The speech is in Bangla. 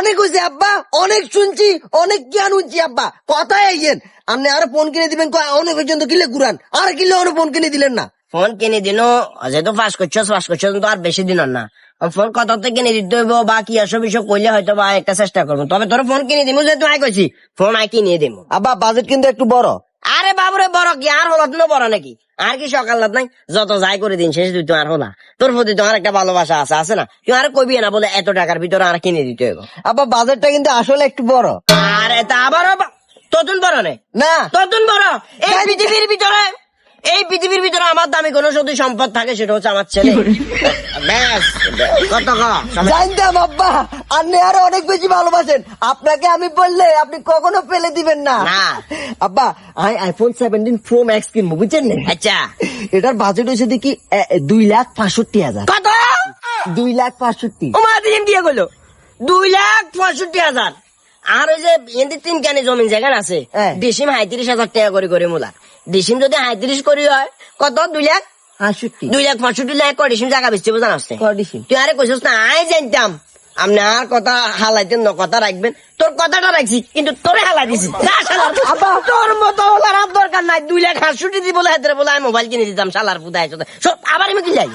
অনেক হয়েছে আব্বা, অনেক শুনছি, অনেক জ্ঞান শুনছি আব্বা। কথাই আইয়েন আপনি আরো ফোন কিনে দিবেন, অনেক পর্যন্ত কিলে ঘুরান, আর কিলে অনেক ফোন কিনে দিলেন না। ফোন কিনে দিন, যেহেতু পাস করছো তো আর বেশি দিন না। ফোন কত কিনে দিতে হইব বা কি আসো বিষয় কইলে হয়তো বা একটা চেষ্টা করবো, তবে তোর ফোন কিনে দিব, যেহেতু আই কইছি ফোন আই কিনে দিব। আব্বা বাজেট কিন্তু একটু বড়। আরে বাবুরে বড় কি আর হলত না বড় নাকি? আর কি সকাল রাত নাই, যত যাই করে দিন শেষ তুই তো আর হলা। তোর প্রতি তোমার একটা ভালোবাসা আছে না? তুই আর কইবি না বলে এত টাকার ভিতরে আর কিনে দিতে হইব। আব্বা বাজেটটা কিন্তু আসলে একটু বড়। আরে তা আবার ততুন বড় নেই না ততুন বড়। এই পৃথিবীর ভিতরে আমার দামি কোনো যদি সম্পদ থাকে সেটা হচ্ছে আমার ছেলে। ব্যাস, কত জানতাম আব্বা আপনি আরো অনেক বেশি ভালোবাসেন, আপনাকে আমি বললে আপনি কখনো ফেলে দিবেন না। আব্বা আমি আইফোন 17 প্রো ম্যাক্স কিনবো, বুঝছেন না? আচ্ছা এটার বাজেট হয়েছে দেখি 2,65,000। কত? 2,65,000। ও মা দিন দিয়ে গেলো 2,65,000। আর ওই যে এদের 3 কানি জমিন জায়গা আছে, ডিসিম 35,000 টাকা করে মূলা। ডিসিম যদি 35 করি হয় কত? 2,65,000 করে ডিসিম জায়গা বেচতে বোঝান আসছে। তুই আরে কইছিস না আই জানতাম আপনি আর কথা হালাইতেন না, কথা রাখবেন। তোর কথাটা রাখছি কিন্তু তোরে হালাই দিছি। তোর মতো হলার আর দরকার নাই। 2,65,000 দি বলে হাতের বলে আমি মোবাইল কিনে দিতাম শালার পুতায়। সব আবার আমি কি যাই